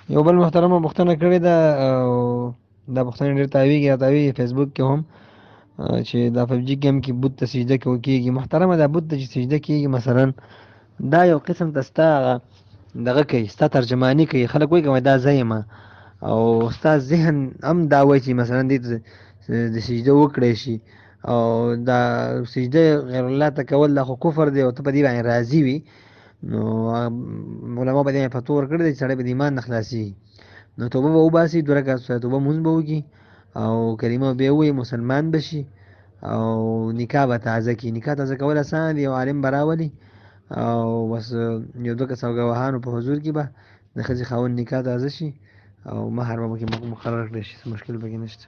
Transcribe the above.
یو بل محترمه پوښتنه کړې ده، او دا پوښتنې ډېر تاویږي فیسبوک کې هم، چې دا پبجي گیم کې بوت ته سجده کېږي. محترمه دا بوت ته چې سجده کېږي مثلا، دا یو قسم ته ستا دغه کوي، ستا ترجماني کوي. خلک وایي که دا زه یمه، او ستا ذهن هم دا وایي چې مثلا دې ته د سجده وکړی شي. او دا سجده غیر الله ته کول دا خو کفر دی، او ته په دې باندې راضي وي. نو علما په دې باندې فتوا ورکړې ده چې سړی به د ایمان نه خلاصېږي. نو توبه به وباسي، 2 رکعته توبه مونځ به وکړي، او کلمه به ووایي، مسلمان به شي، او نکاح به تازه کړي. نکاح تازه کول اسانه دي، یو عالم به راولي، او بس یو 2 کسه ګواهانو په حضور کې به د ښځې خاوند نکاح تازه شي، او مهر به پکې مقرر کړی شي. څه مشکل پکې نشته.